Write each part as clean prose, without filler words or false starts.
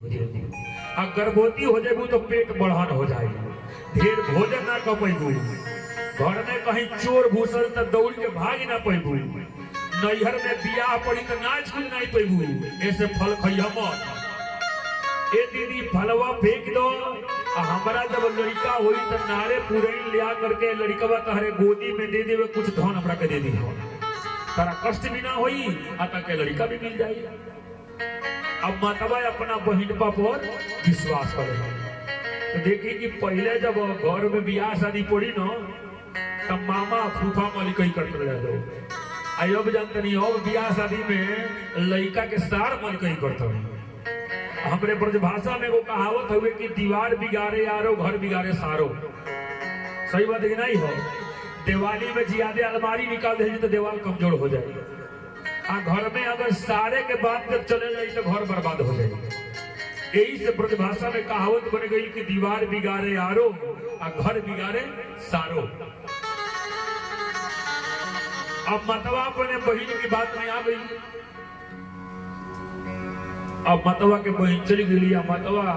आ गर्भवती हो जेबू तो पेट बढ़न हो जाएगी, ढेर भोजन ना कमेबू, घर में कहीं चोर घुसल तो दौड़ के भाग ना पेबू, नैहर में बियाह पड़ी तो नाच कूद नहीं पेबू, ऐसे फल खइया मत। ए दीदी फलवा फेंक दो, हमारा जब लड़का हुई तो नारे पूरे लिया करके लड़कवा तहरे गोदी में दे देवे, कुछ धन हमरा के दे दी, तारा कष्ट भी ना होई, आता के लड़का भी मिल जाएगा। अब मातवा अपना बहिनपा पर विश्वास करे, तो देखी कि पहले जब घर में बियाह शादी पड़ी न, तब मामा फूफा मलिकई करते रहे, अब जानते नहीं, अब बियाह शादी में लड़का के सार मलिकई करते हैं। हमरे ब्रजभाषा में वो कहावत हुए कि दीवार बिगाड़े यारो घर बिगाड़े सारो, सही बात है नहीं हो। दिवाली में ज्यादा अलमारी निकाल दे तो दीवार कमजोर हो जाएगी, आ घर में अगर सारे के बाद जब चले जाए तो घर बर्बाद हो जाएगी। यही से ब्रजभाषा में कहावत बन गई कि दीवार बिगाड़े यारो आ घर बिगाड़े सारो। अब मतवा अपने बहन की बात में आ गई, अब मतवा के बहन चली गई, मतवा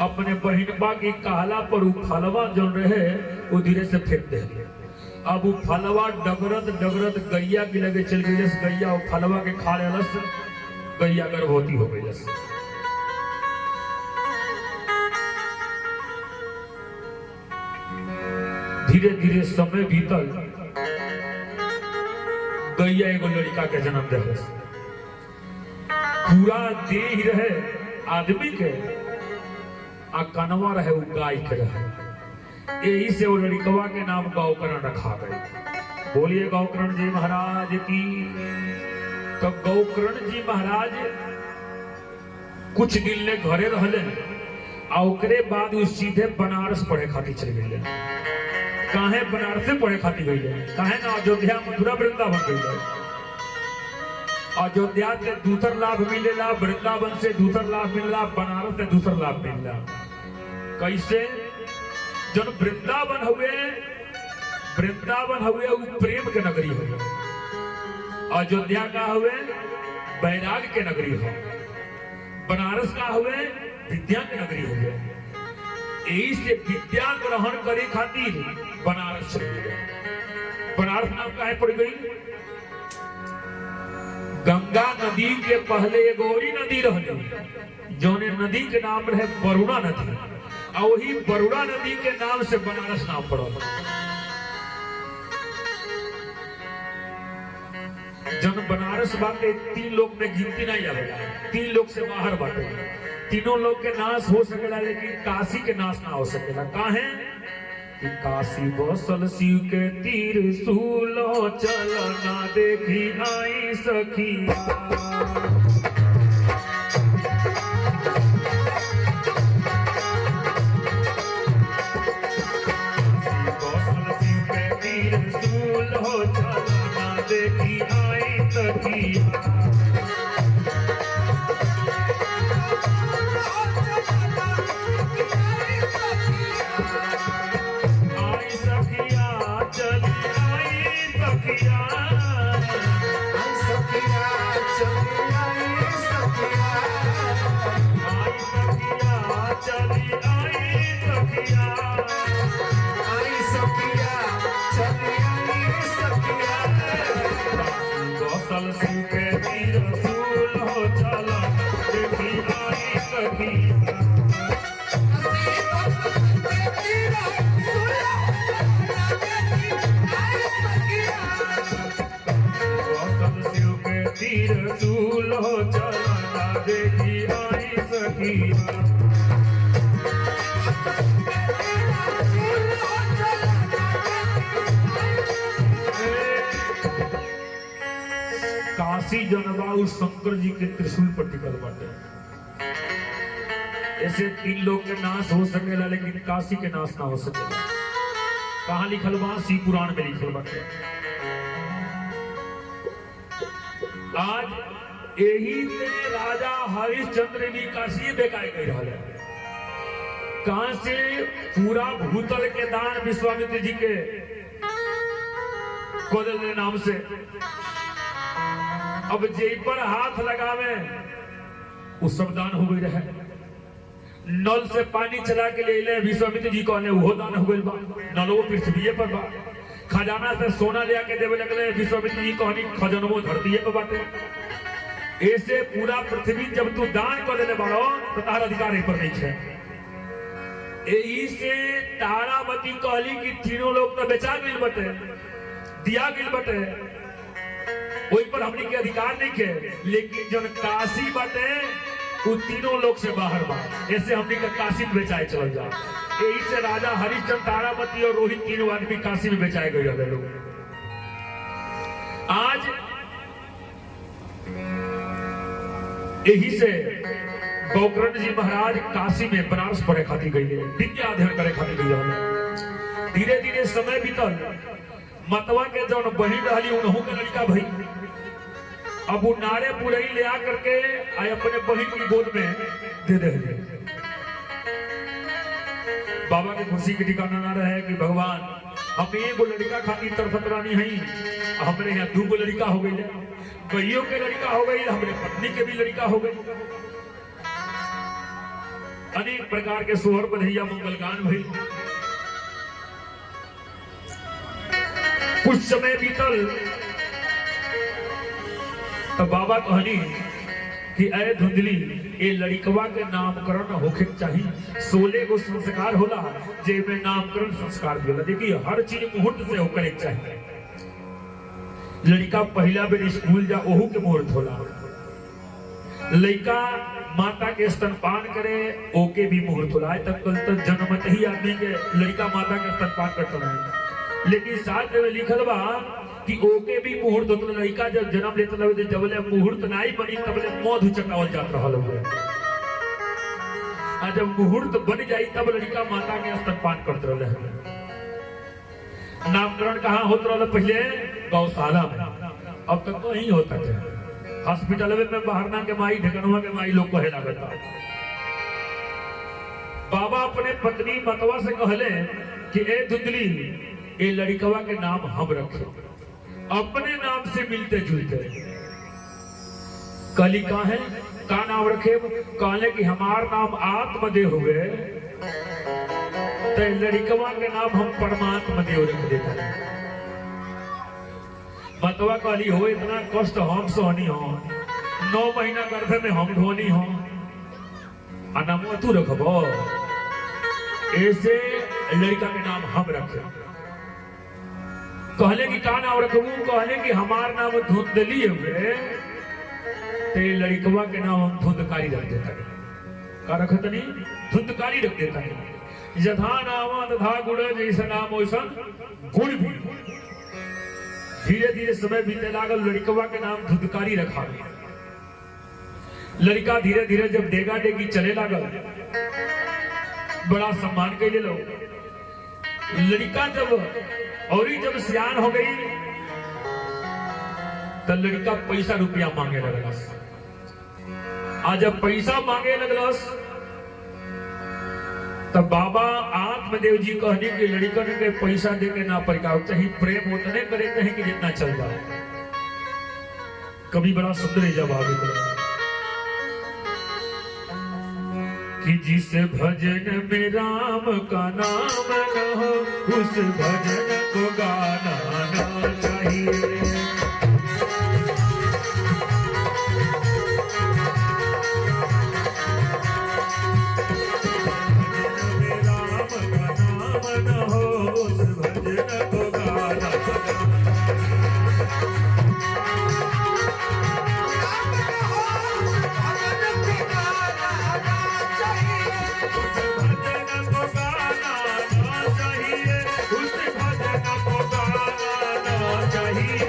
अपने बहनपा की कहला पर फलवा जो रहे वो धीरे से फेंक दे। अब वो फलवा डगरत डगरत गैया की लगे चल गई, गैया वो फलवा के खा लेलस, गैया गर्भवती हो गई। धीरे धीरे समय भीतर गैया एगो लड़का के जन्म दे, पूरा देह रहे आदमी के, आ कनवा रहे वो गाय के रहे। यही से वो लड़कवा के नाम गौकर्ण रखा गया। बोलिए गौकर्ण जी महाराज की। तो गौकर्ण जी महाराज कुछ दिन ले घरे रहले, ओकरे बाद वो सीधे बनारस पढ़े खातिर चले गए। काहे बनारस से पढ़े खातिर गए? काहे ना अयोध्या मथुरा वृंदावन गए। अयोध्या से दूसर लाभ मिलेला, वृंदावन से दूसर लाभ मिलला, बनारस से दूसर लाभ मिलला। कैसे? जब वृंदावन हुए वो प्रेम के नगरी हुए, अयोध्या का हुए बैराग के नगरी हो, बनारस का हुए विद्या के नगरी हुए। यही से विद्या ग्रहण करे खातिर बनारस चले गए। बनारस नाम काहे पड़ गई? गंगा नदी के पहले एक और नदी रहती, जोने नदी के नाम रहे वरुणा नदी, और वही वरुणा नदी के नाम से बनारस नाम पड़ा। जन बनारस बाटे तीन लोग में गिनती नहीं आवेगा, तीन लोग से बाहर बाटे। तीनों लोग के नाश हो सकेला, लेकिन काशी के नाश ना हो सकेला। काहे? कि काशी बसल शिव के तीर सूलो, चल ना देखी आई सखिया। काशी जनबाऊ शंकर जी के त्रिशूल पर टिकल बाटे। ऐसे तीन लोग के नाश हो सकेला, लेकिन काशी के नाश ना हो सकेला। कहाँ लिखल बा? शिव पुराण में लिखल बाटे। आज यही से राजा हरिश्चंद्र भी काशी बेकाय गई रहा है। कहां से? पूरा भूतल के दान विश्वामित्र जी के कोदल नाम से। अब जे पर हाथ लगावे वो सब दान हो गई रहे। नल से पानी चला के ले ले विश्वामित्र जी कहने वो दान हो गइल बा, नलवो पृथ्वी पर बा। खजाना से सोना ले आके देवे लगले विश्वामित्र जी कहनी खजनवो धरती पे बाटे। ऐसे पूरा पृथ्वी जब तू दान कर देले बाड़ो तो तार अधिकार पर नहीं है। यही से तारावती कहली कि तीनों लोग तो बेचा गिल बटे, दिया गिल बटे, वही पर हमने के अधिकार नहीं के, लेकिन जन काशी बटे वो तीनों लोग से बाहर बा। ऐसे हमने के काशी में बेचाए चल जा। यही से राजा हरिश्चंद्र, तारावती और रोहित तीनों आदमी काशी में बेचाए गए लोग। आज यही से गोकर्ण जी महाराज काशी में बनारस पढ़े खातिर गई, विद्या अध्ययन करे खातिर गई। धीरे धीरे समय बीतल, मतवा के जौन बहिन रही उन्हों के लड़का भाई, अब वो नारे पुरई ले आ करके आए अपने बहिन की गोद में दे दे। बाबा की खुशी की ठिकाना ना रहे कि भगवान हम एगो लड़का खातिर तरफत रानी है, हमारे यहाँ 2 लड़का हो गई, कईयों के लड़का हो गई, हमारे पत्नी के भी लड़का हो गई। अनेक प्रकार के सोहर बधैया मंगलगान भई। कुछ समय बीतल तो बाबा कहनी कि अरे धुंधली ये लड़कवा के नामकरण होके चाहिए। 16 गो संस्कार होला जेमे नामकरण संस्कार भी होला। देखिए हर चीज मुहूर्त से होकर एक चाहिए। लड़का पहला बेर स्कूल जा ओहू के मुहूर्त होला, लड़का माता के स्तनपान करे ओके भी मुहूर्त होला। आज तक कल तक जन्मत ही आदमी के लड़का माता के स्तनपान करता है, लेकिन साथ में लिखल बा कि ओके भी मुहूर्त होता। लड़का जब जन्म लेता लगे जबले मुहूर्त नहीं बनी तबले मौत चटावल जात रहल हुए। जब मुहूर्त बन जाई तब लड़का माता के स्तनपान करते रहे। नामकरण कहाँ होता रहा पहले? गौशाला में, अब तक तो नहीं होता है। हॉस्पिटल में बहरना के माई ढकनवा के माई लोग कहे लगता। बाबा अपने पत्नी मतवा से कहले कि ए धुंधली ये लड़कवा के नाम हम रखे, अपने नाम से मिलते जुलते। कली का है का नाम रखे? कहले कि हमार नाम आत्मदेव हुए तो लड़कवा के नाम हम परमात्मा देव रख देता। मतवा कहली हो इतना कष्ट हम सहनी हो, 9 महीना गर्भ में हम ढोनी हो, नाम तू रखब। ऐसे लड़का के नाम हम रखे। कहले कि का नाम रखबू? कहले कि हमार नाम धुंधली हुए ते लड़कवा के नाम हम धुंधकारी रख देता। का रखत नहीं? धुंधकारी रख देता है। यथा नाम तथा गुण, जैसा नाम वैसा गुण भी। धीरे धीरे समय बीते लागल, लड़कवा के नाम धुंधकारी रखा। लड़का धीरे धीरे जब डेगा डेगी चले लागल, बड़ा सम्मान के लिए लोग। लड़का जब सियान हो गई तो लड़का पैसा रुपया मांगे लगलस। आज जब पैसा मांगे लगलस तब बाबा आत्मदेव जी कहने की लड़कन के पैसा दे के ना परिकार चाहिए, प्रेम उतने करे हैं कि जितना चल जाए। कभी बड़ा सुंदर जवाब कि जिस भजन में राम का नाम न हो उस भजन को गाना ना चाहिए। चाहिए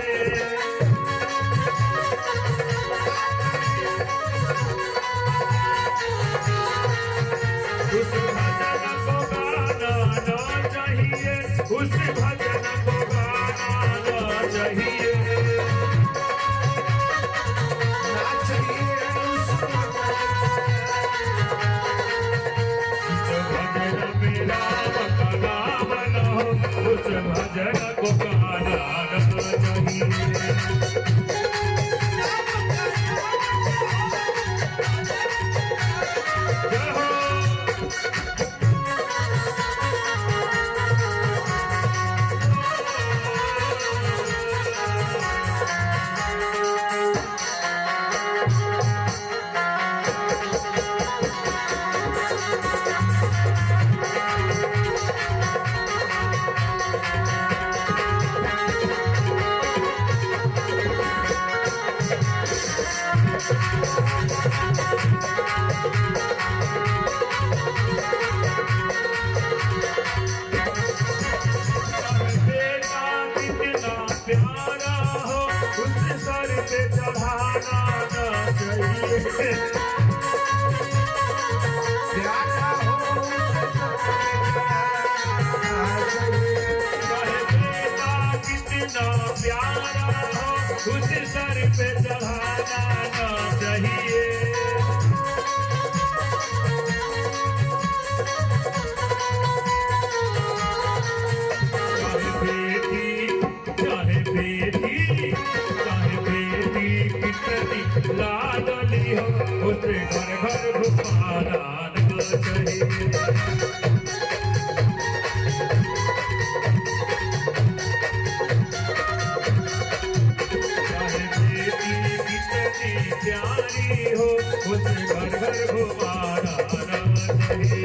उस सर पे चढ़ाना न चाहिए। चाहे बेटी कितनी लाडली हो उसे घर घर घुमाना न चाहिए। प्यारी हो उसे घर घर घुमाना न चाहिए।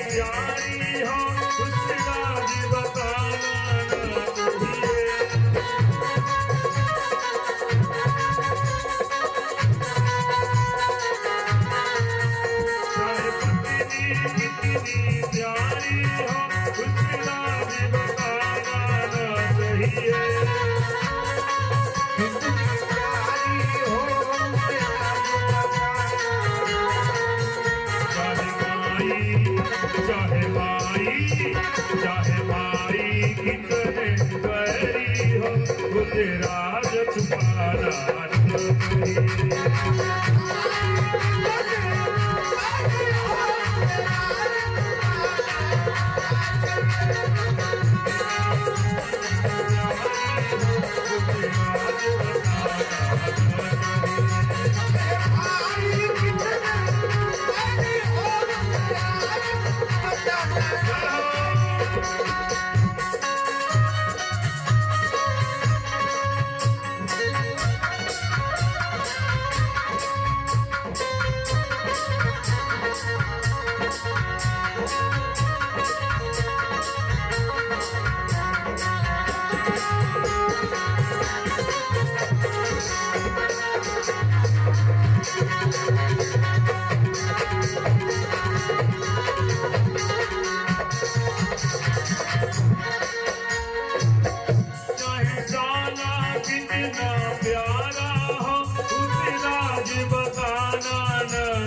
प्यारी हो उसे राज बताना न चाहिए। चाहे पत्नी कितनी प्यारी हो उसे राज बताना न चाहिए। चाहे भाई कितने बैरी हो उसे राज छुपाना न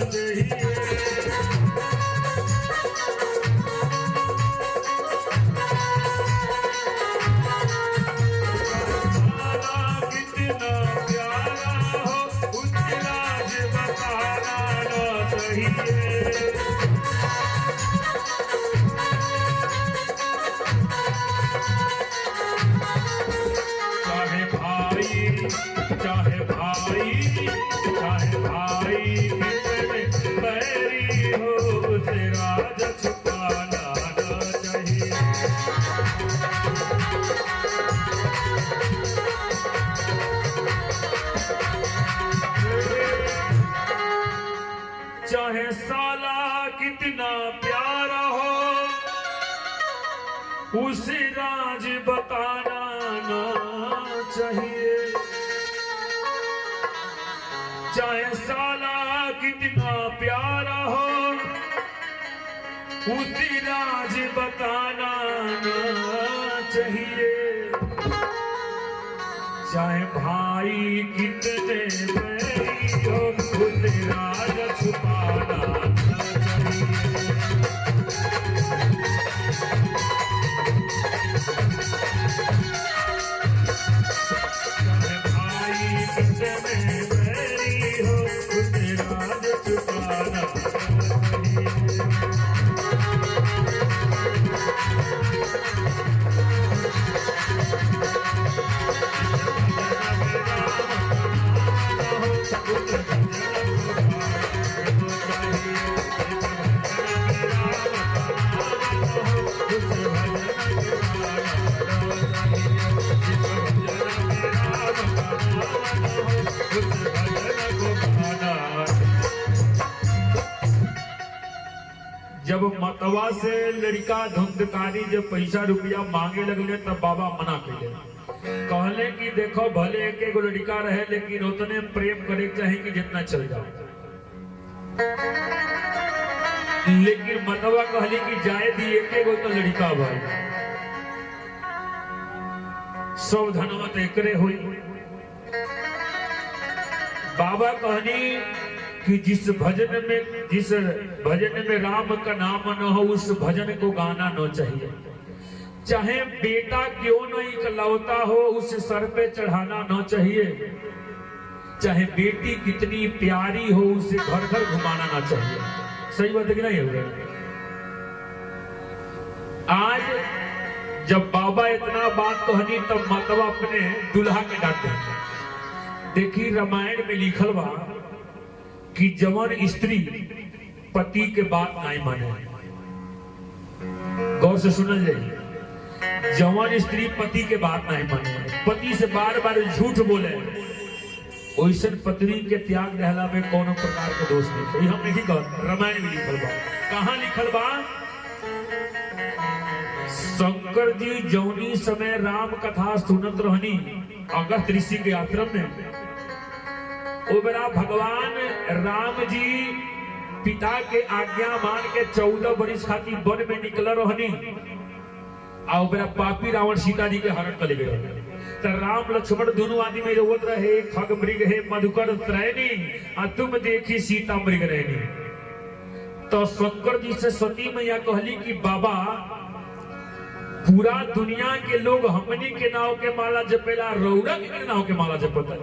चाहिए। चाहे भाई कितने बैरी हो उसे राज छुपाना न चाहिए। चाहे साला कितना प्यारा हो उसे राज बताना न चाहिए। चाहे साला कितना प्यारा हो उसी राज बताना चाहिए, चाहे भाई कितने बैरी हो उसे राज छुपाना चाहिए। चाहे भाई कितने बैरी हो उसे राज छुपाना चाहिए। जब मतवा से लड़का धुंधकारी जब पैसा रुपया मांगे लगले तब बाबा मना कर कहले कि देखो भले एक एगो लड़का रहे लेकिन उतने प्रेम करे चाहे कि जितना चल जाओ। लेकिन मतवा कहली कि जाए दी एक एगो तो लड़का भाई सब धनवा तो एकरे हुई। बाबा कहनी कि जिस भजन में राम का नाम न हो उस भजन को गाना न चाहिए। चाहे बेटा क्यों नहीं इकलौता हो उस सर पे चढ़ाना न चाहिए। चाहे बेटी कितनी प्यारी हो उसे घर घर घुमाना ना चाहिए। सही बात है कि नहीं हो? आज जब बाबा इतना बात कहनी तब मतवा अपने दुल्हा के डांटे। देखी रामायण में लिखल बा कि जवान स्त्री पति के बात नहीं माने। गौर से सुनल जाए, जवान स्त्री पति के बात नहीं माने, पति से बार बार झूठ बोले, ओइसन पत्नी के त्याग रहला में कोनो प्रकार के दोष नहीं। हम नहीं कहते, रामायण में लिखल बा। कहां लिखल बा? शंकर जी जौनी समय राम कथा सुनत रहनी अगस्त ऋषि के आश्रम में, ओ बेरा भगवान राम जी पिता के आज्ञा मान के 14 वर्ष खातिर वन में निकल रहनी। आ बेरा पापी रावण सीता जी के हरण कर ले गए। तो राम लक्ष्मण दोनों आदमी रोवत रहे, खग मृग है मधुकर त्रैनी, आ तुम देखी सीता मृग रहनी। तो शंकर जी से सती मैया कहली कि बाबा पूरा दुनिया के लोग हमनी के नाव के माला जपेला, रौरा के नाव के माला जपता।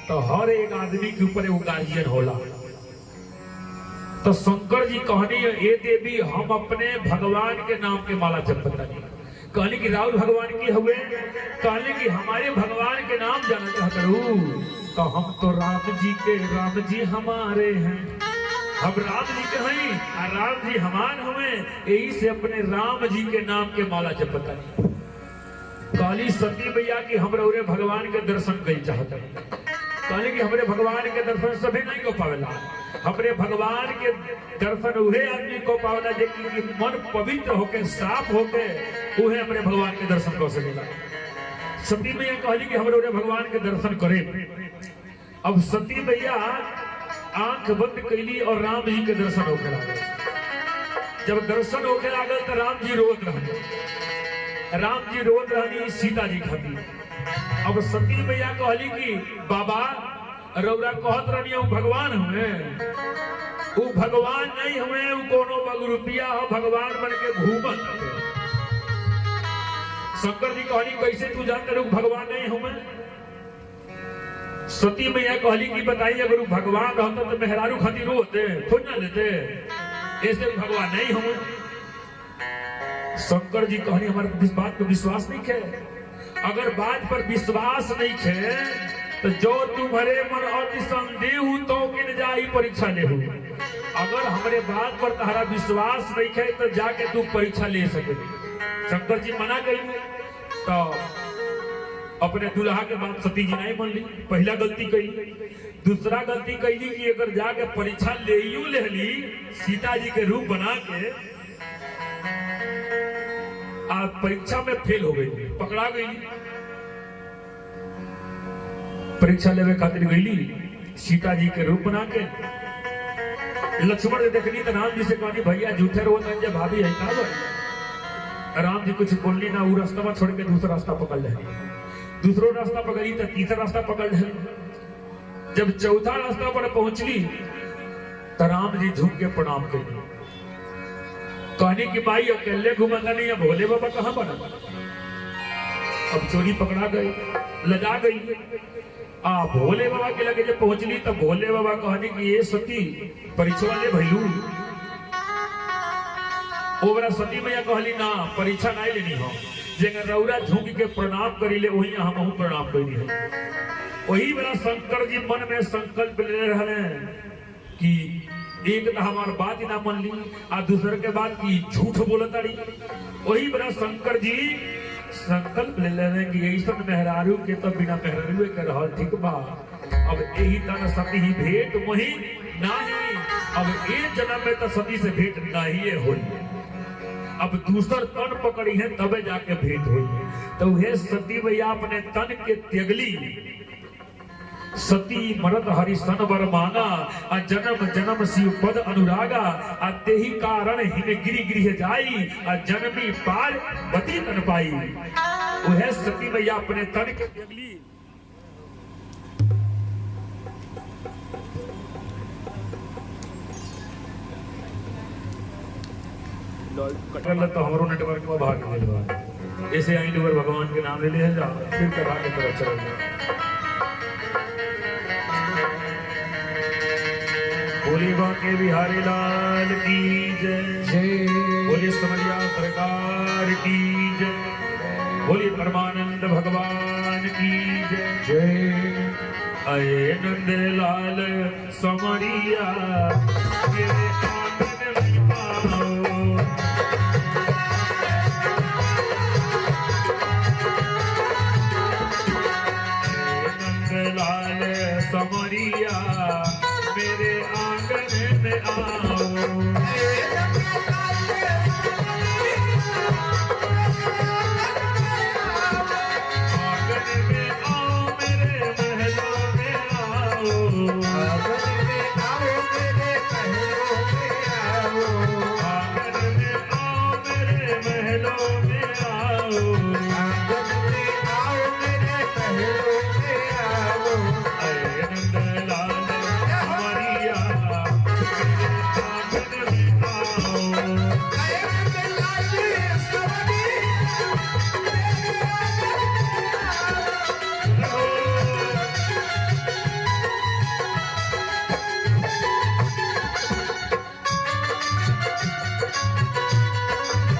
तो हर एक आदमी के ऊपर एगो गार्जियन होला। तो शंकर जी कहनी ए देवी हम अपने भगवान के नाम के माला जपता। कहने की राहुल भगवान की हुए, कहने की हमारे भगवान के नाम जाना चाहते हो। तो हम तो राम जी हमारे हैं, हम राम जी के हैं और राम जी हमारे हुए, यही से अपने राम जी के नाम के माला जपता। काली सती मैया की हम रौरे भगवान के दर्शन कई चाहते हैं। कहने की हमारे भगवान के दर्शन सभी नहीं को पावेला, हमारे भगवान के दर्शन उहे आदमी को पावेला जेकि मन पवित्र होके साफ होके उहे हमारे भगवान के दर्शन कर सकेला। सती मैया कहली कि हमारे भगवान के दर्शन करे। अब सती मैया आंख बंद कैली और राम जी के दर्शन होके लागल। जब दर्शन होके लागल तो राम जी रोत रहनी सीता जी खातिर। अब सती मैया कहली कि बाबा रौरा कहत रहनी वो भगवान हुए, वो भगवान नहीं हुए, वो कोनो बगरुपिया हो, भगवान बन के घूमत। शंकर जी कहली कैसे तू जानते रहो भगवान नहीं हुए? सती मैया कहली कि बताइए अगर वो भगवान रहता तो मेहरारू खातिर रोते खुद ना लेते, ऐसे भगवान नहीं हुए। शंकर जी कहनी हमारे इस बात पर विश्वास नहीं है। अगर बात पर विश्वास नहीं है तो जो तुम्हारे मन अति संदेह तो किन जाई परीक्षा ले। अगर हमारे बात पर तुम्हारा विश्वास नहीं है तो जाके तू परीक्षा ले सके। शंकर जी मना कही तो अपने दुल्हा के बात सती जी नहीं मान ली। पहला गलती कही। दूसरा गलती कही कि अगर जाके परीक्षा ले ली सीता जी के रूप बना के, आज परीक्षा में फेल हो गई, पकड़ा गई। परीक्षा लेवे खातिर गई सीता जी के रूप बना के, लक्ष्मण ने देखनी तो राम जी से कहनी भैया झूठे रो जब भाभी है का बोल। राम जी कुछ बोलनी ना, वो रास्ता छोड़ के दूसरा रास्ता पकड़ ले, दूसरो रास्ता पकड़ी तो तीसरा रास्ता पकड़ ले। जब चौथा रास्ता पर पहुंचली तो राम जी झुक के प्रणाम कर कहने की माई अकेले घूमता नहीं, अब भोले बाबा कहाँ बना। अब चोरी पकड़ा गई, लजा गई। भोले बाबा के लगे जब पहुंचली तब भोले बाबा कहने की ये सती परीक्षा ले भैलू। ओवरा सती मैया कहली ना परीक्षा नहीं लेनी हो, जेगर रौरा झुक के प्रणाम करी ले वही हम प्रणाम करी है। वही बड़ा शंकर जी मन में संकल्प ले रहे कि एक तो हमार बात ही ना मान ली और दूसरे के बाद की झूठ बोलता रही। वही बड़ा शंकर जी संकल्प ले रहे कि ऐसा मेहरारू के तो बिना मेहरारू के रह ठीक बा। अब यही तन सती ही भेंट वही नहीं, अब एक जन्म में तो सती से भेंट नहीं हुई, अब दूसर तन पकड़ी है तबे जाके भेंट हुई। तो वह सती भैया अपने तन के त्यागली। सती मरद हरिशन वर मांगा आ जन्म जन्म शिव पद अनुरागा आ तेही कारण हिन गिरी गृह जाई आ जन्मी पार बती तन पाई। वह सती मैया अपने तन के त्यागली। कटल तो हमारो नेटवर्क में भाग गए ऐसे आई डूबर भगवान के नाम ले ले जा फिर करा के तरफ चल जा। बोली बांके बिहारी लाल की जय, बोली समरिया सरकार की जय, बोली परमानंद भगवान की जय। अये नंद लाल समरिया मेरे आंगन में आओ। लाल समरिया मेरे आंगन में आओ। आंगन में आओ मेरे महलों में आओ। आंगन में आओ मेरे महलों में आओ। आंगन में आओ मेरे महलों में आओ। आंगन में आओ मेरे महलों में आओ। नंद लाल समरिया मेरे आंगन में आओ।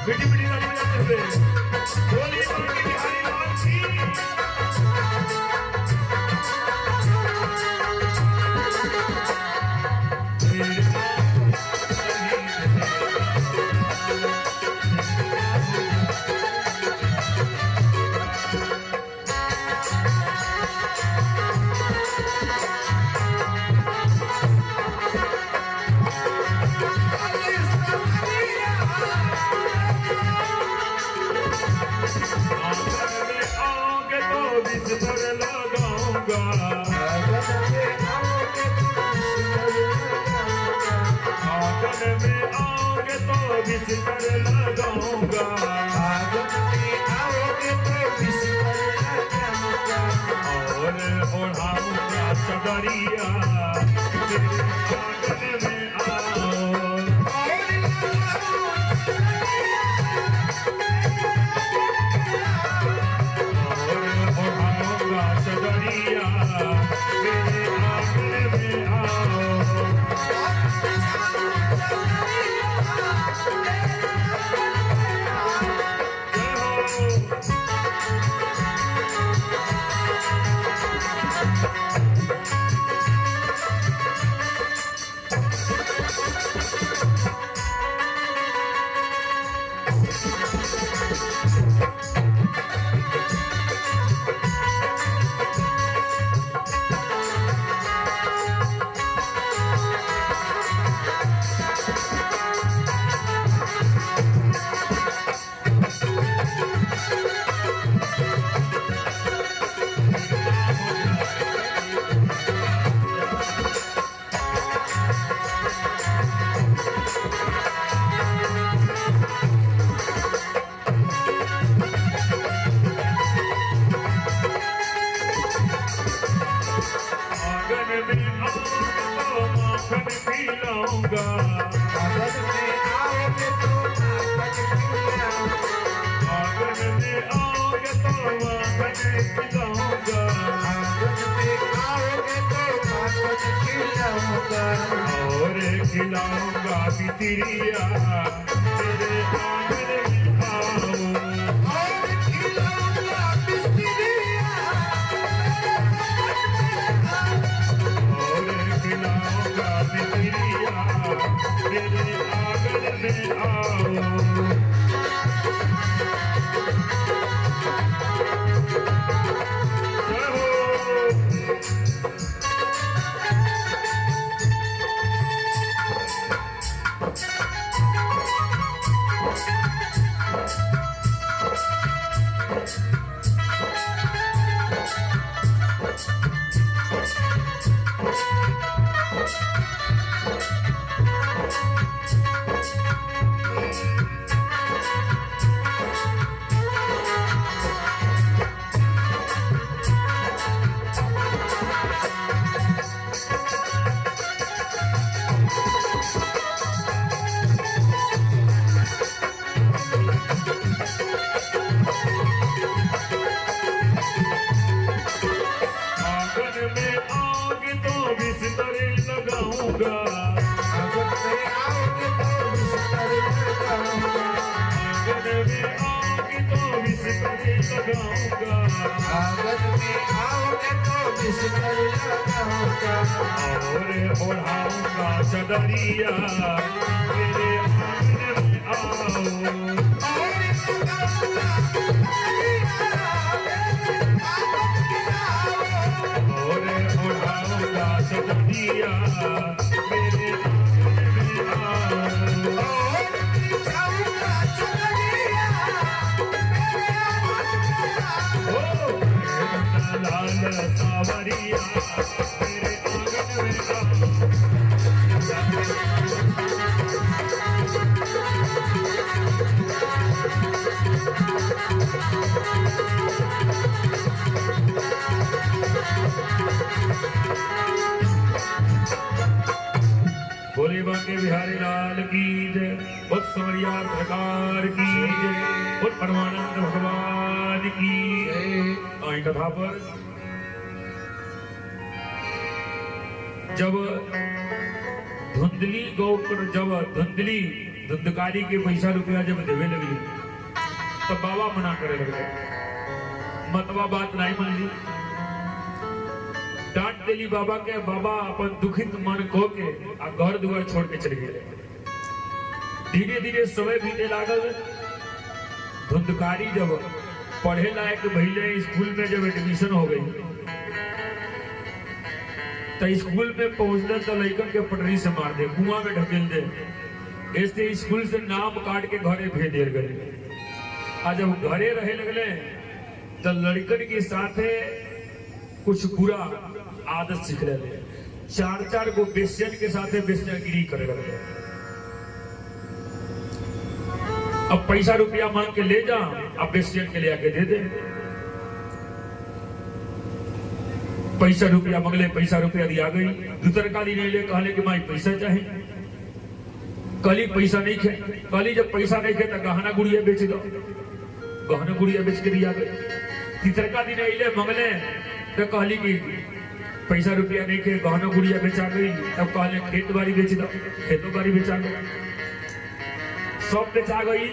बेटी बेटी राजी बजाते हुए बोली बांके बिहारी लाल की। बिस्तर लगाऊंगा आंगन में आओगे तो बिस्तर लगाऊंगा। आंगन में आओगे तो बिस्तर लगाऊंगा और ओढ़ाऊंगा चदरिया मेरे आंगन में आओ। चदरिया मेरे आंगन में आओ। माखन खिलाऊंगा। आंगन में आओगे तो माखन खिलाऊंगा। आंगन में आओगे तो माखन खिलाऊंगा। आंगन में आओगे तो माखन खिलाऊंगा। और खिलाऊंगा बितिरिया तेरे आंगन में आओ। और खिलाऊंगा बिस्तिरिया और खिलाऊंगा बितिरिया तेरे आंगन में आओ। आंगन में आओगे तो बिस्तर लगाऊंगा। और ओढ़ाऊंगा चदरिया तेरे आंगन में आओ। और लगाऊंगा चदरिया तेरे आंगन में आओ। और ओढ़ाऊंगा चदरिया तेरे आंगन में आओ। और बिछाऊंगा चदरिया तेरे आंगन में आओ। लाल सावरिया तेरे आंगन में आओ। बोले बांके बिहारी लाल की जय, बोल समरिया सरकार की जय, बोल परमानंद भगवान की जय। आई कथा पर जब धुंधली गौकर जब धुंधकारी के पैसा रुपया जब देवे लगी तब बाबा मना करे लगे। मतवा बात नहीं मान ली, डांट देली बाबा के। बाबा अपन दुखित मन को के आ घर दुआर छोड़ के चले गए। धीरे धीरे समय बीते लागल। धुंधकारी जब पढ़े लायक भइले, स्कूल में जब एडमिशन हो गई तो स्कूल में पहुंचने तो लड़कन के पटरी से मार दे, कुआं में ढकेल दे। ऐसे स्कूल से नाम काट के घरे भेज दिए गए। आज जब घरे रहे लगले तो लड़कन के साथे कुछ बुरा आदत सीख रहे। चार को बेस्यन के साथ बेस्यागिरी करे लगे। अब पैसा रुपया मांग के ले जा, अब बेस्यन के ले आके दे दे। पैसा रुपया मंगले, पैसा रुपया दिया गई। दूसर का दिन ले कहले कि माई पैसा चाहे। कली पैसा नहीं खे, कली जब पैसा नहीं खे तो गहना गुड़िया बेच दो। गहना गुड़िया बेच के दिया गई। तीसर का दिन ले मंगले तो कहली कि पैसा रुपया नहीं खे, गहना गुड़िया बेचा गई। तब कहले खेत बाड़ी बेच दो, खेतों बाड़ी बेचा गई, सब बेचा गई।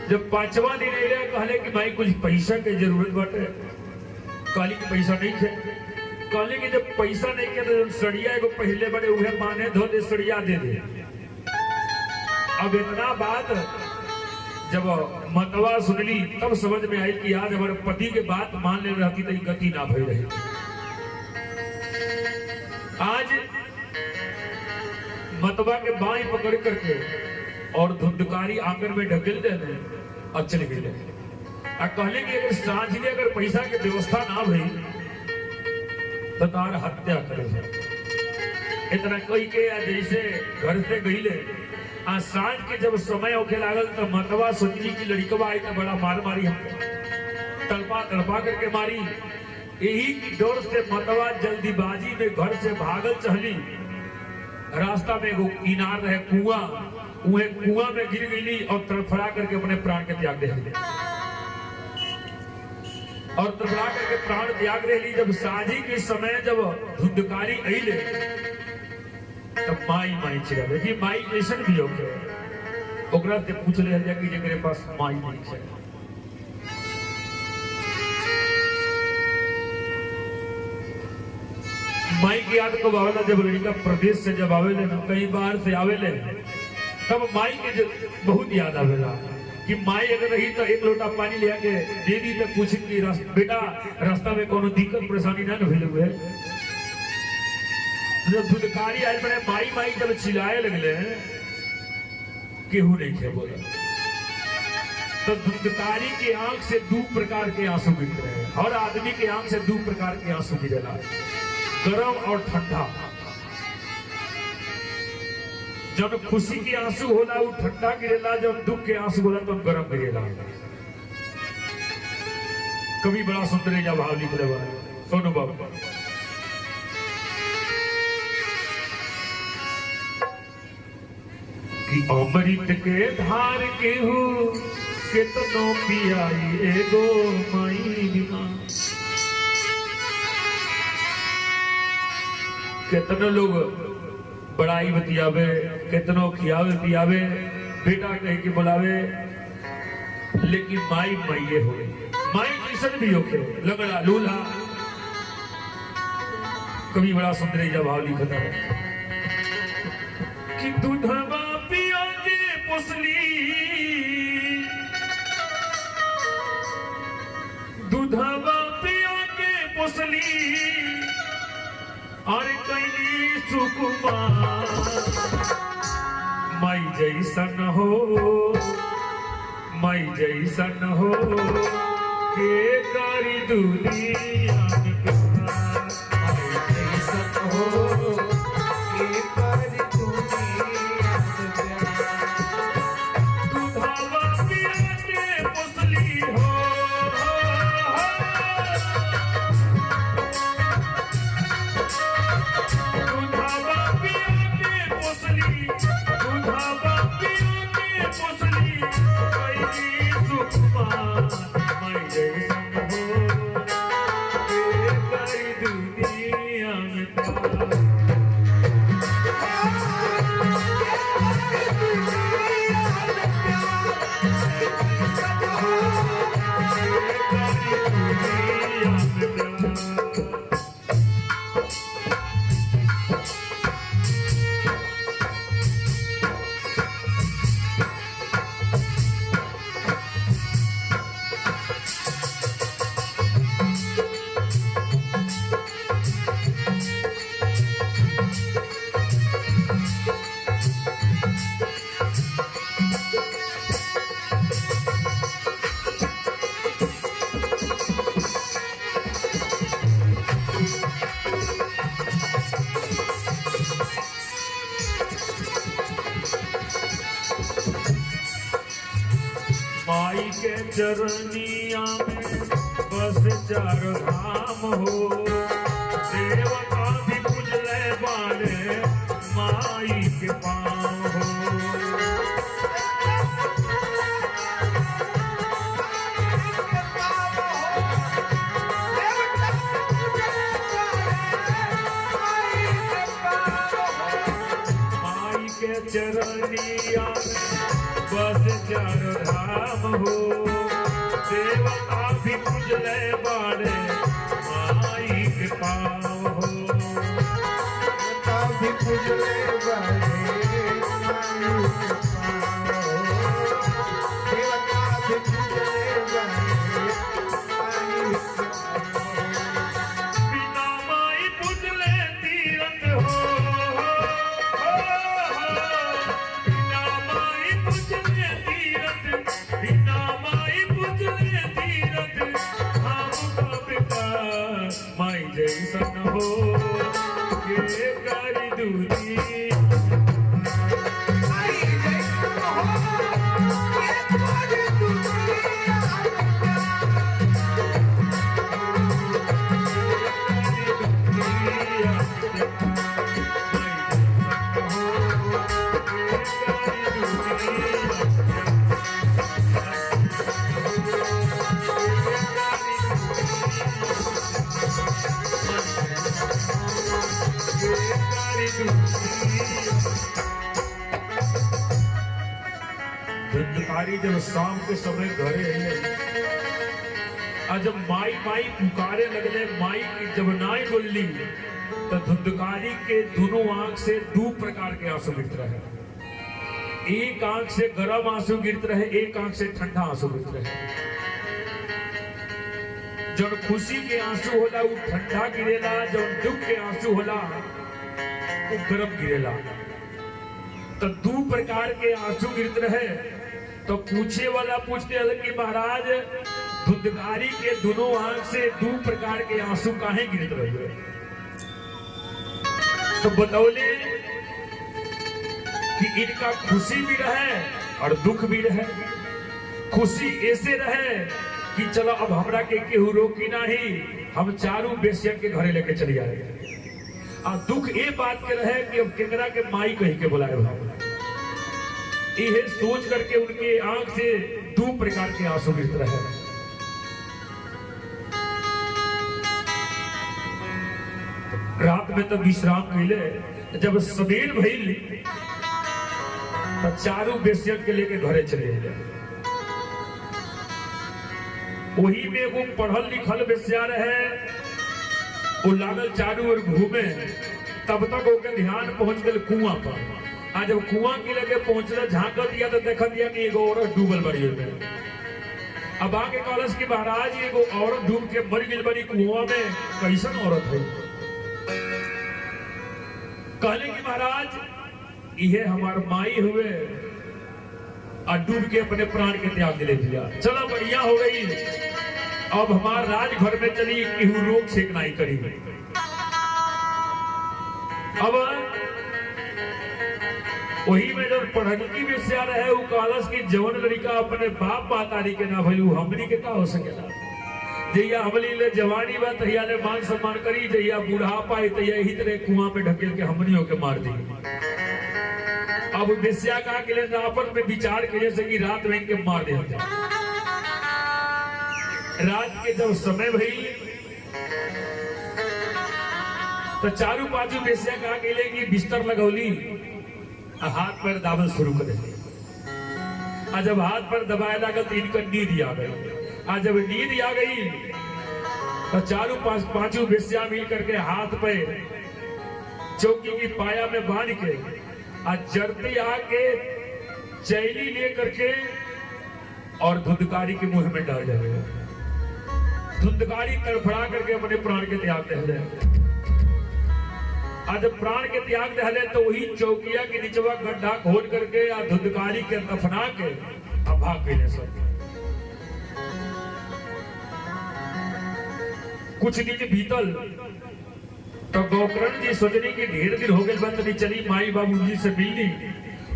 जब पांचवा दिन ले कहले कि भाई कुछ पैसा के जरूरत बाटे। कहली कि पैसा नहीं खे। कहले कि जब पैसा नहीं खे तो सड़िया एगो पहले बड़े उहे पाने धो दे, सड़िया दे दे। अब इतना बात जब मतवा सुनली तब समझ में आई कि आज हमारे पति के बात मान ले रहती तो गति ना भई रही। आज मतवा के बाई पकड़ करके और धुंधकारी आंगन में ढकेल देने और चले गए। कहले कि अगर सांझले अगर पैसा के व्यवस्था ना भई तो तार हत्या करे। इतना कोई के जैसे घर से गईले आ सांझ के जब समय होके लागल तो मतवा सोचली कि लड़कवा आई तो बड़ा मार मारी, हमको तड़पा तड़पा करके मारी। यही डर से मतवा जल्दीबाजी में घर से भागल चहली रास्ता में एगो किनार रहे कुआं, उहे कुआं में गिर गई और तड़फड़ा करके अपने प्राण के त्याग दे और तड़फड़ा करके प्राण त्याग रही। जब साझी के समय जब धुंधकारी अइले तब माई माई चिरा देखिए माई ऐसा भी हो गया ओकरा से पूछ ले जा कि जेकरे पास माई नहीं है। माई की याद कब आवेला जब लड़का प्रदेश से जब आवेले ना कहीं बाहर से आवेले तब माई के बहुत याद आवेला कि माई अगर रही तो एक लोटा पानी ले आके दे दी तो पूछ कि बेटा रास्ता में कोनो दिक्कत परेशानी ना भेल हुए। जब धुंधकारी आए बड़े माई माई जब चिल्लाए लगले केहू नहीं थे बोला तो धुंधकारी के आंख से दो प्रकार के आंसू गिरते हैं। हर आदमी के आंख से दो प्रकार के आंसू गिरेला, गरम और ठंडा। जब खुशी के आंसू होला वो ठंडा गिरेला, जब दुख के आंसू होला तो गरम गिरेला। कभी बड़ा सुंदर या भाव लिखले बा सोनू बाबू कि अमृत के धार केहू केतनो पियाई एगो माई बिना। कितने लोग बड़ाई बतियावे, कितनों खियावे पियावे, बेटा कह के बुलावे, लेकिन माई माइये हो माई किसन भी होके लगड़ा लूल्हा। कभी बड़ा सुंदर भाव लिखता है कि दूधवा पिया के पोसली, दूधवा पिया के पोसली और कई सुकुमार माई जैसन हो, माई जैसन हो के करी दुनिया में प्यार। माई जैसन हो के करी दुनिया में प्यार। दूधवा पिया के पोसली हो, माई के चरनिया में बस चार धाम हो। देवता भी पूजले वाले माई के पाँव हो। माई के चरनिया में बस चार धाम हो। देवता भी पूजले बाड़े माई के पाँव हो। देवता भी पूजले बाड़े माई के पाँव हो। देवता भी पूजले बाड़े माई के पाँव हो। बिना माई पूजले तीरथ हो, माई जैसन हो के करी दुनिया। माई जैसन हो भिखारी जब शाम के समय घरे अइले आ जब माई माई पुकारे लगले, माई की जब नाई बोलली तो धुंधकारी के दोनों आंख से दो प्रकार के आंसू गिरते रहे। एक आंख से गर्म आंसू गिरते रहे, एक आंख से ठंडा आंसू गिरते रहे। जब खुशी के आंसू होला वो ठंडा गिरेला, जब दुख के आंसू होला वो गर्म गिरेला। तो दो प्रकार के आंसू गिरते रहे। तो पूछे वाला पूछते रहे कि महाराज धुंधकारी के दोनों आंख से दो प्रकार के आंसू काहे गिरते रहे? तो बतौले कि इनका खुशी भी रहे और दुख भी रहे। खुशी ऐसे रहे कि चलो अब हमरा के केहू रोकी नहीं, हम चारों बेसियन के घरे लेके चली आए। और दुख ये बात के रहे कि अब केकरा के माई कही के बुलाए भाव। ये सोच करके उनके आंख से दो प्रकार के आंसू गिरते रहे। रात में तो विश्राम कैले, जब सवेर भइल तो चारों बेसियन के लेके घरे चले गए। वही में वो पढ़ल लिखल बेसिया रहे, वो लागल चारों ओर घूमे। तब तक ओके ध्यान पहुंच गए कुआं पर। आज जब कुआं के लगे पहुंचल, झांक दिया तो देख दिया कि एगो औरत डूबल बड़ी में। अब आके कहलस कि महाराज एगो औरत डूब के मर गई बड़ी कुआं में, कैसन औरत है? कहले कि महाराज ये हमार माई हुए और डूब के अपने प्राण के त्याग दिले दिया। चलो बढ़िया हो गई, अब हमार राज घर में चली, केहू रोक छेक नहीं करी। अब वही में जब पढ़की विषया रहे, वो कहलस कि जवन लड़का अपने बाप मातारी के ना भइलू, हमनी के का हो सकेला? जैया हमली ले जवानी बा तहिया ले मान सम्मान करी, जैया बुढ़ापा है तहिया यही तरह कुआं में ढकेल के हमनियों के मार दी। अब बेस्या का के लिए आपस में विचार करे से कि रात में इनके मार दे। रात के जब समय भई तो चारू पांचू बेस्या का के लिए कि बिस्तर लगौली, हाथ पैर दाबल शुरू करे। आज जब हाथ पर दबाए लगा तो इनका नींद आ गई। आज जब नींद आ गई तो चारों पांचों बेस्या मिल करके हाथ पे चौकी की पाया में बांध के आज जरती आके चैली ले करके और धुंधकारी के मुंह में डाल जाएगा। धुंधकारी तड़फड़ा करके अपने प्राण के त्याग दे रहे। आज जब प्राण के त्याग दे तो वही चौकिया के नीचवा गड्ढा खोद करके या धुंधकारी के दफना के अब भाग गए सब। कुछ दिन बीतल तो गोकर्ण जी सोचनी कि ढेर दिन हो गए बंद नहीं चली माई बाबूजी से मिलनी।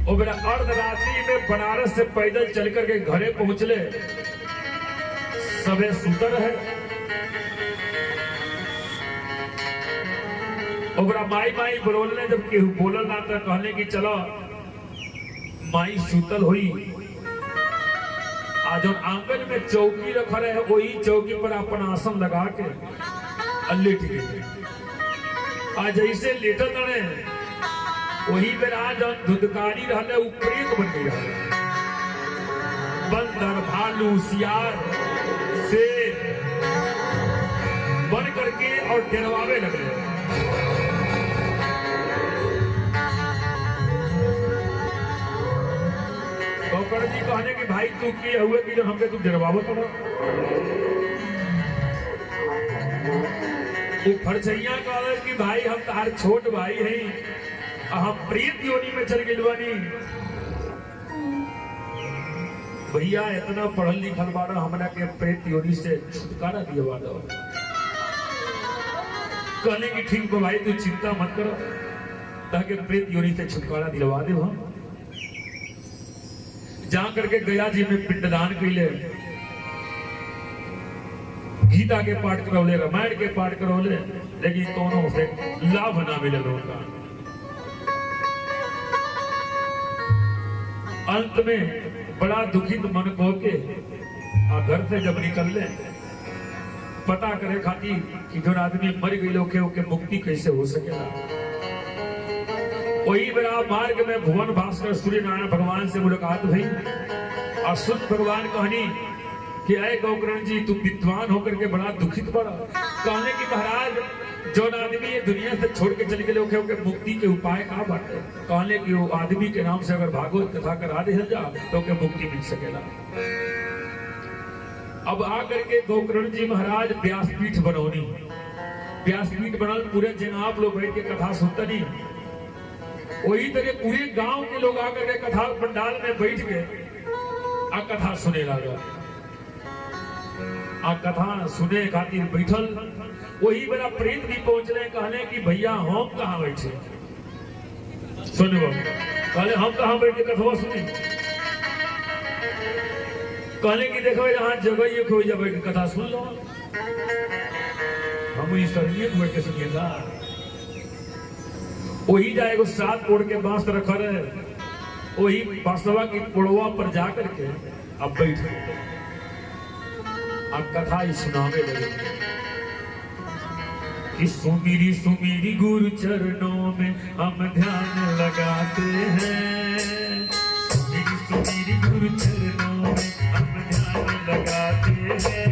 और मेरा अर्धरात्रि में बनारस से पैदल चल करके घरे पहुंचले। सबे सुतर है और माई माई बोलने, जब केहू बोलल ना तो कहने की चलो माई सुतल हुई। आज आंगन में चौकी रखा रहे, वही चौकी पर अपन आसन लगा के लेट गए। आज ऐसे लेटल रहे, वही में आज धुंधकारी रहले, उ प्रेत बन गई। बंदर भालू सियार शेर बन करके और डरवावे लगे। गोकर्ण जी कहने कि भाई तू किए हुए कि जो हमके तू डरवावो तो फरछैया कहले कि भाई हम तार छोट भाई हैं, हम प्रेत योनि में चल गइल बानी। भैया इतना पढ़ल लिखल बाड़ा, हमरा के प्रेत योनि से छुटकारा दिलवा दो। कहने की ठीक है भाई तू चिंता मत करो, ताकि प्रेत योनि से छुटकारा दिलवा दे। हम जा करके गया जी में पिंडदान कैले, गीता के पाठ करौले, रामायण के पाठ करौले, लेकिन दोनों से लाभ ना मिले लोगों का। अंत में बड़ा दुखित मन को के घर से जब निकलले पता करे खातिर कि जो आदमी मर गई लोग के मुक्ति कैसे हो सकेला। वही बड़ा मार्ग में भुवन भास्कर सूर्य नारायण भगवान से मुलाकात हुई और सूर्य भगवान कहनी कि अय गौकर्ण जी तुम विद्वान होकर के बड़ा दुखित पड़ा। कहने की महाराज जो आदमी ये दुनिया से छोड़ के चले गए होके मुक्ति के उपाय कहाँ बाटे। कहने की वो आदमी के नाम से अगर भागवत कथा करा दे जा तो के मुक्ति मिल सकेला। अब आकर के गौकर्ण जी महाराज व्यासपीठ बनौनी। व्यासपीठ बनल पूरे जन आप लोग बैठ के कथा सुनते नहीं। वही तरह पूरे गांव के लोग आकर के कथा पंडाल में बैठ के आ कथा सुने लगा। आ कथा सुने खातिर बैठल वही बड़ा प्रेत भी पहुंचले। कहले कि भैया हम कहाँ बैठे सुनो। कहले हम कहाँ बैठ के कथवा सुनी। कहले कि देखो जहाँ जगह ये खोई जा बैठ के कथा सुन लो। हम इस तरह बैठ के सुनिएगा। वही जाए एगो सात कोड़ के बांस रखा रहे। वही बांसवा की कोड़वा पर जाकर के अब बैठ अब कथा ही सुनावे लगे कि सुमीरी सुमीरी गुरु चरणों में हम ध्यान लगाते हैं। सुमीरी सुमीरी गुरु चरणों में हम ध्यान लगाते हैं।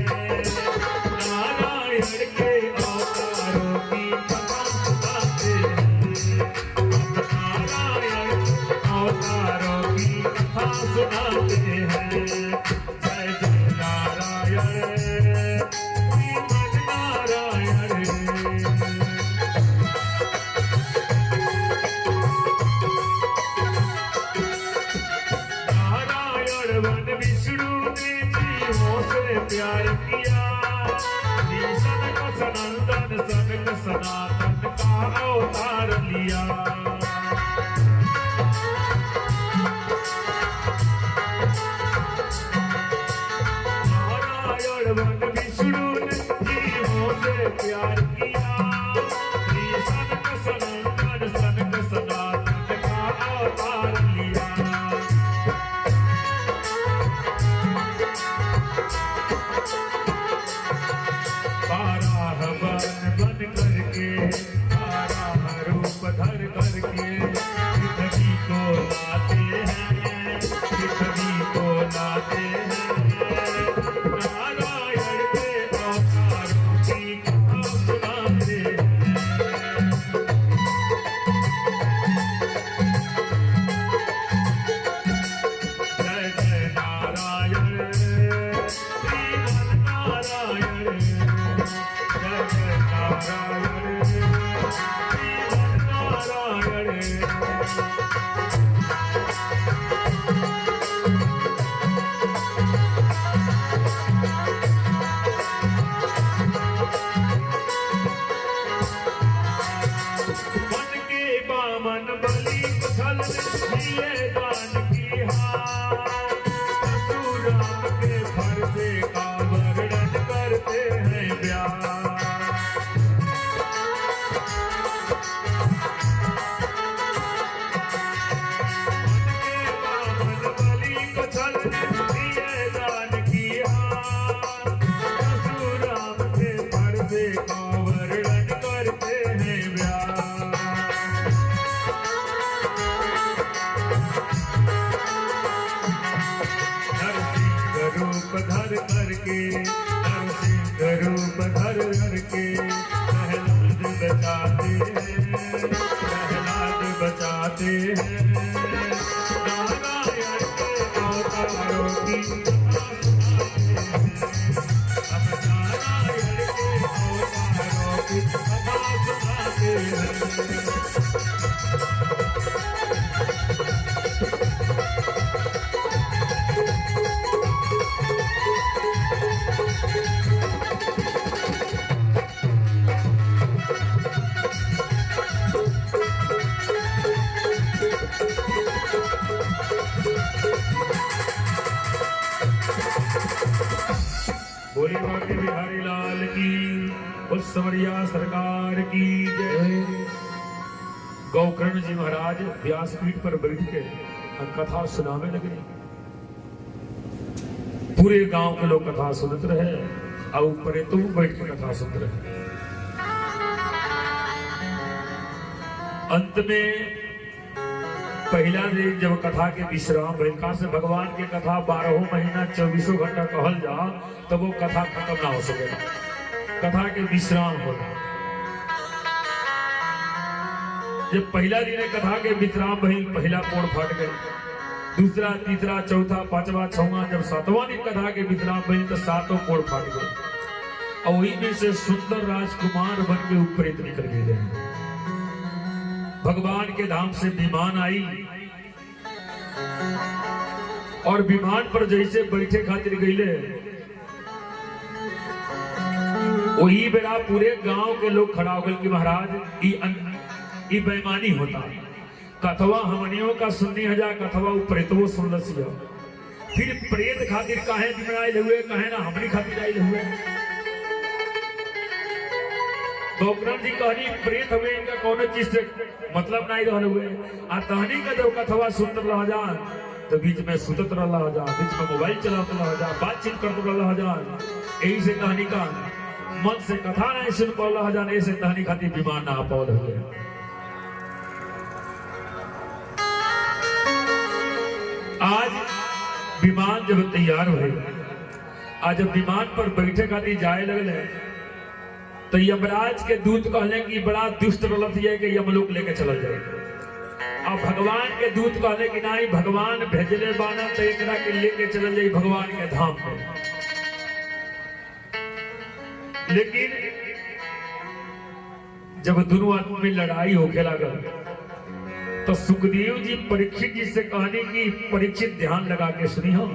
नारायण के अवतारों की कथा सुनाते हैं। नारायण अवतारों की कथा सुनाते हैं। जय जय नारायण श्रीमद् नारायण। नारायण वन विष्णु ने जीवों से प्यार किया। सनक सनंदन सनक सनातन का अवतार लिया। वन विष्णु ने जीवों से प्यार किया। सनक सनंदन सनक सनातन का अवतार लिया। बारह वन बन करके बारह रूप धर करके पृथ्वी को लाते हैं। पृथ्वी को लाते हैं। नारायण के अवतारों की कथा सुनाते हैं। जय जय नारायण श्रीमद् नारायण। जय जय नारायण श्रीमद् नारायण। मन बलि छल दिए दान की हार। परशुराम के फर्जे का वर्णन करते हैं ब्याह। मन बलि को छल दिए दान की हार। परशुराम के फर्जे का वर्णन करते हैं ब्याह। रूप धर करके नरसिंह रूप धर करके प्रहलाद बचाते हैं। प्रहलाद बचाते हैं। नारायण के अवतारों की कथा सुनाते हैं। अब नारायण के अवतारों की कथा सुनाते हैं। बोली बाकी बिहारी लाल की उस समरिया सरकार की जय। गौकर्ण जी महाराज व्यासपीठ पर बैठ के कथा सुनावे लगे। पूरे गांव के लोग कथा सुनत रहे और ऊपर तुम बैठ के कथा सुनते रहे। अंत में पहला दिन जब कथा के विश्राम भइल से भगवान के कथा 12 महीना 24 घंटा कहल जा तब वो कथा खत्म ना हो सकेगा, कथा के विश्राम होला। जब पहला दिन कथा के विश्राम भइल, पहला कोण फट गए, दूसरा तीसरा चौथा पांचवा छठवां, जब सातवां दिन कथा के विश्राम भइल तो सातों कोण फट गए और वही में से सुंदर राजकुमार बन के ऊपर निकल गए। भगवान के धाम से विमान आई और विमान पर जैसे बैठे खातिर गईले, वही बेरा पूरे गांव के लोग खड़ा हो गए कि महाराज ई बेईमानी होता, कथवा हमनियों का सुननी हजा, कथवा प्रेतवो सुन लसिया, फिर प्रेत खातिर काहे बिमराइल हुए, काहे ना हमनी खातिर आइल हुए। डॉक्टर जी कहनी प्रेत हुए इनका कौन चीज से मतलब नहीं रहल हुए, आ तहनी का जब कथवा सुनत रह जा तो बीच में सुतत रह जा, बीच में मोबाइल चलात रह जा, बातचीत करते रह जा, यही से कहानी का मन से कथा नहीं सुन पा रह जा, ऐसे कहानी खातिर बीमार ना पौध हुए। आज विमान जब तैयार हुए, आज जब विमान पर बैठे खातिर जाए लगले तो यमराज के दूत कहले कि बड़ा दुष्ट रलत है कि यमलोक लेके चल जाए। अब भगवान के दूत कहले कि नहीं, भगवान भेजले बाना तो एकरा के लेके चल जाए भगवान के धाम में। लेकिन जब दोनों आदमी में लड़ाई होके लागल तो सुखदेव जी परीक्षित जी से कहने की परीक्षित ध्यान लगा के सुनी हो।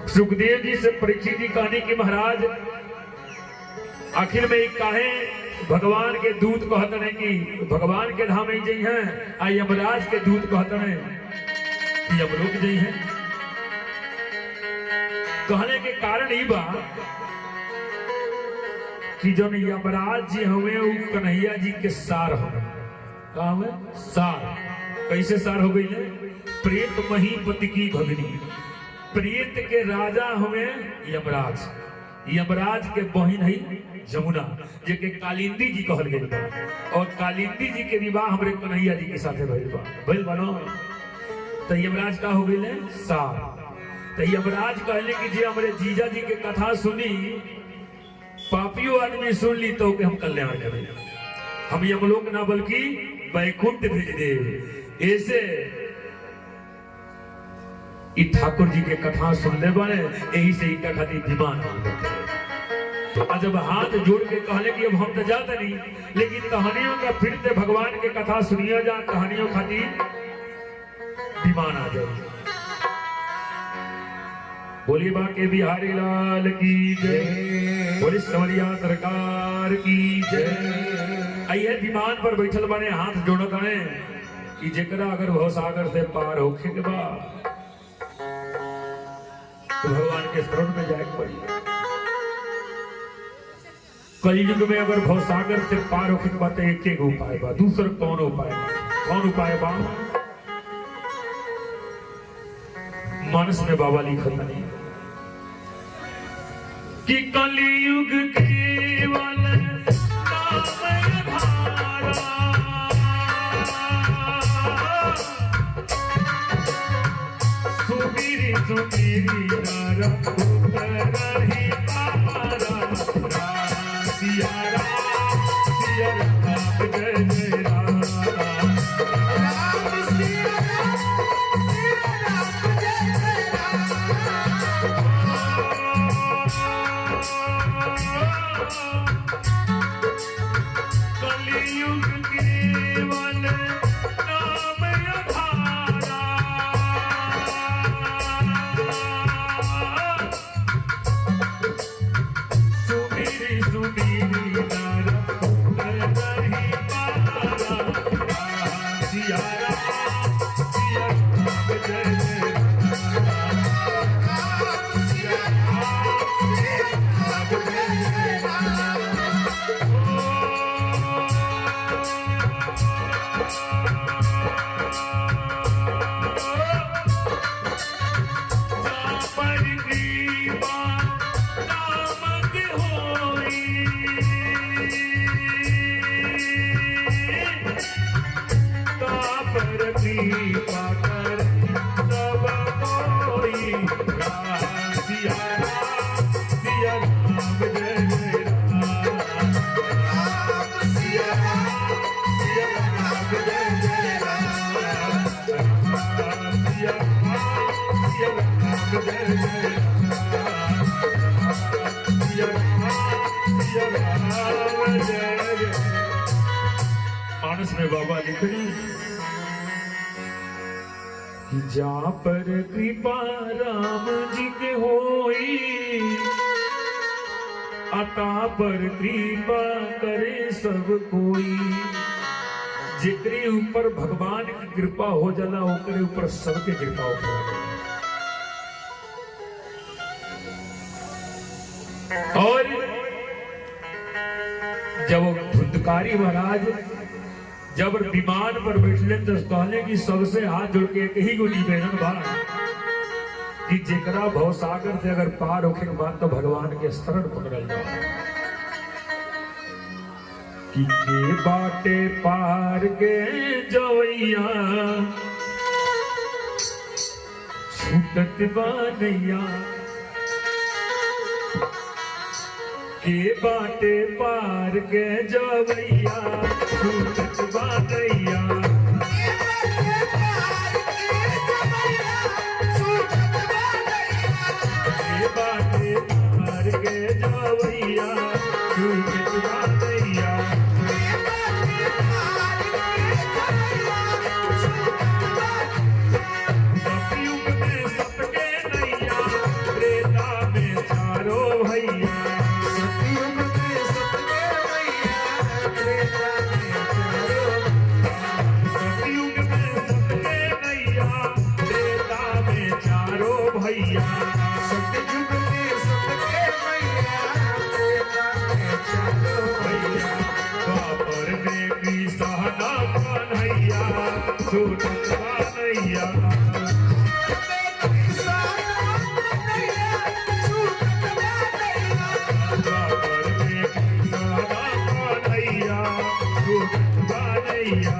सुखदेव जी से परीक्षित जी कहने की महाराज आखिर में काहे भगवान के दूत कहते हैं कि भगवान के धाम ही जई हैं, आ यमराज के दूत कहते हैं कि यमलोक जई हैं। कहने के कारण ही बा कि जो यमराज जी हुए वो कन्हैया जी के सार हुए। कहा हुए सार, कैसे सार हो गई है? प्रेत महीपति की भगनी, प्रेत के राजा हुए यमराज, यमराज के बहन है जमुना, जेके कालिंदी जी कहल गई बा, और कालिंदी जी के विवाह हमरे कन्हैया जी के साथे भइल बा न। तो यमराज का हो गई सार। तो यमराज कहले कि जे हमरे जीजा जी के कथा सुनी, पापियों आदमी सुन ली तो के हम कल्याण करें, हम यमलोक ना बल्कि वैकुंठ भेज दे। ऐसे ठाकुर जी के कथा सुनने वाले यही से इनका खातिर विमान जब हाथ जोड़ के कहले कि अब हम तो जाते नहीं, लेकिन कहानियों का फिर से भगवान के कथा सुनिए जा, कहानियों खातिर विमान आ जाए। बोली बाके बिहारी लाल की जय, बोली सवरिया सरकार की जय। आइए विमान पर बैठल बने हाथ जोड़त है कि जेकरा अगर भवसागर से पार होखे के बाद तो भगवान के शरण में जाए पड़ी। कलयुग में अगर भवसागर से पार होके के बाद एक एक उपाय बा, दूसर कौन उपाय बा? कौन उपाय बा? मानस में बाबा लिखल नहीं कि कलयुग केवल नाम आधारा, सुमिरी सुमिरी नर उतरहि पारा, सिया राम सिया राम जय जय राम, राम सिया राम जय जय कलयुग केवल नाम आधारा, पर कृपा कर सब कोई राम सिया राम जय जय राम सिया राम जय जय राम सिया राम जय जय मानस में बाबा लिखे कि जहाँ पर कृपा राम जी के होई अता पर कृपा करे सब कोई। जेकरे ऊपर भगवान की कृपा हो जाला ओकरे ऊपर सबके कृपा हो जाला। और जब धुंधकारी महाराज जब विमान पर बैठले तो कहले कि सबसे हाथ जोड़ के एक ही गो निवेदन बा कि जेकरा भवसागर से अगर पार होके के बाद तो भगवान के शरण पकड़ल जाओ कि के बाटे पार के जवैया छूटत बा नैया के बाटे पार के जवैया छूटत बा नैया के बाटे पार के जवैया छूटत बा नैया सतयुग में सबके नैया त्रेता में चारों भैया सतयुग में सबके नैया त्रेता में चारों भैया द्वापर में भी सहना कन्हैया छूटत बा नैया द्वापर में भी सहना कन्हैया छूटत बा नैया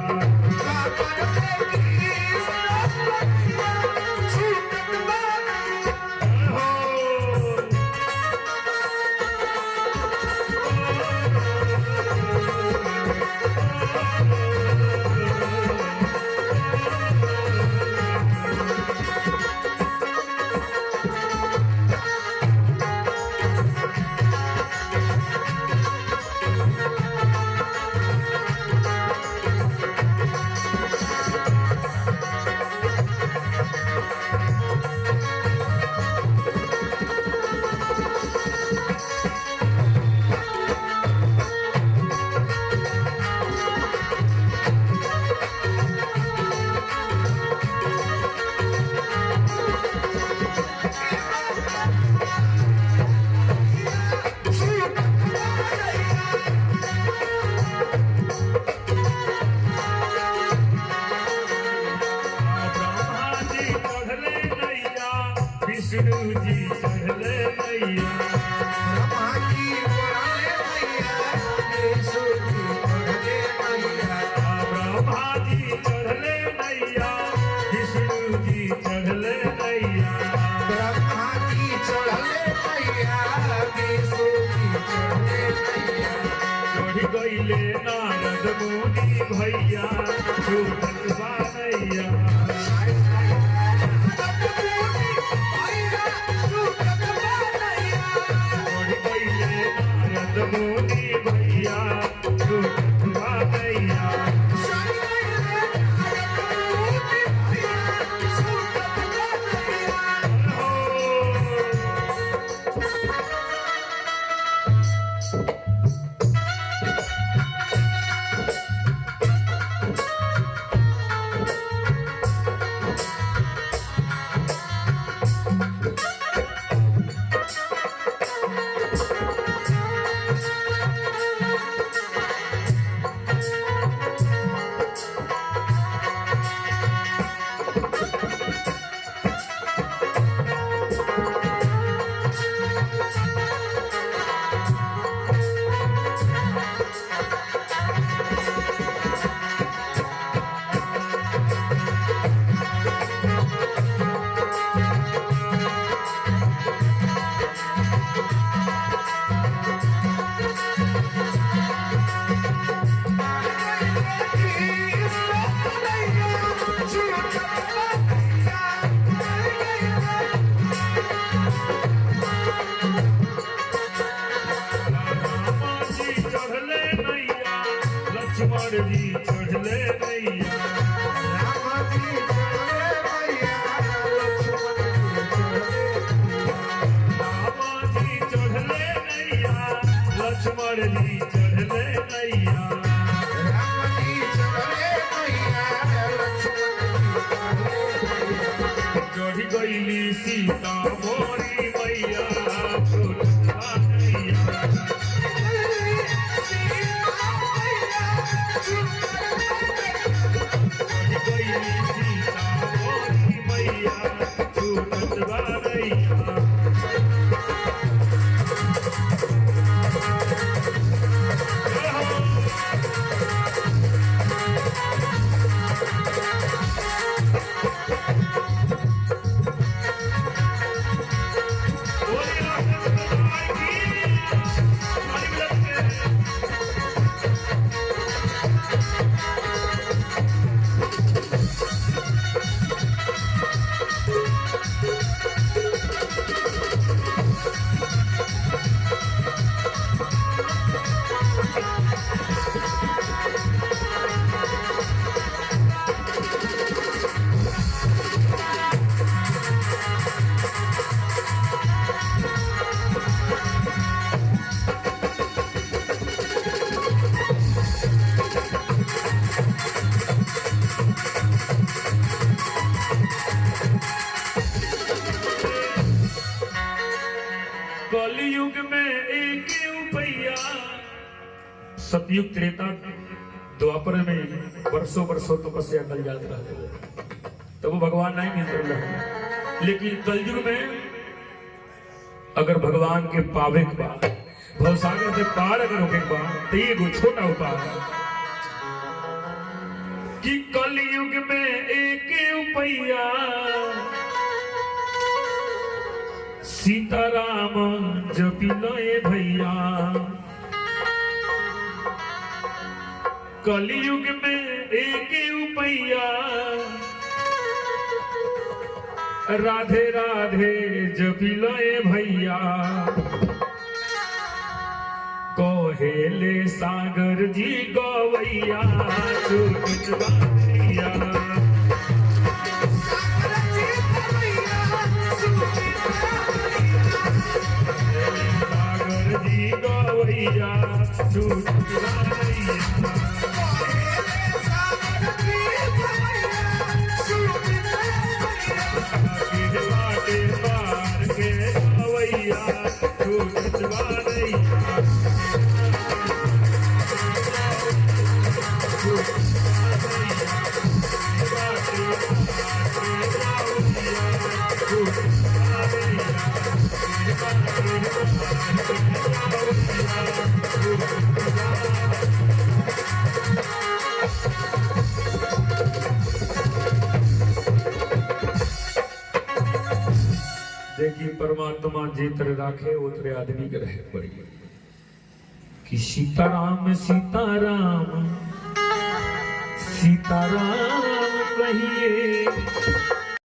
विष्णु जी चढ़ले नैया ब्रह्मा जी चढ़ले नैया विष्णु जी चढ़ले नैया चढ़ गईले नारद मुनि भैया छूटत बा नैया गईली सीता मोरी मैया छूटत नैया कलयुग में एक रुपया सतयुग त्रेता द्वापर में वर्षों वर्षों तपस्या कल जात रहा तब वो भगवान नहीं मिल रहा लेकिन कलयुग में अगर भगवान के पावे के बाद भवसागर से पार अगर होके के बाद तो एगो छोटा उपाय कि कलयुग में एक रुपया सीताराम जपिलए भैया कलयुग में एक रुपया राधे राधे जपिलए भैया कहेले सागर जी गवैया छूटत नैया गवैया छूटत नैया के पार के गवैया छूटत नैया देखिए परमात्मा जितर राखे उतरे आदमी के रहे पड़ी कि सीताराम सीताराम सीताराम कहिए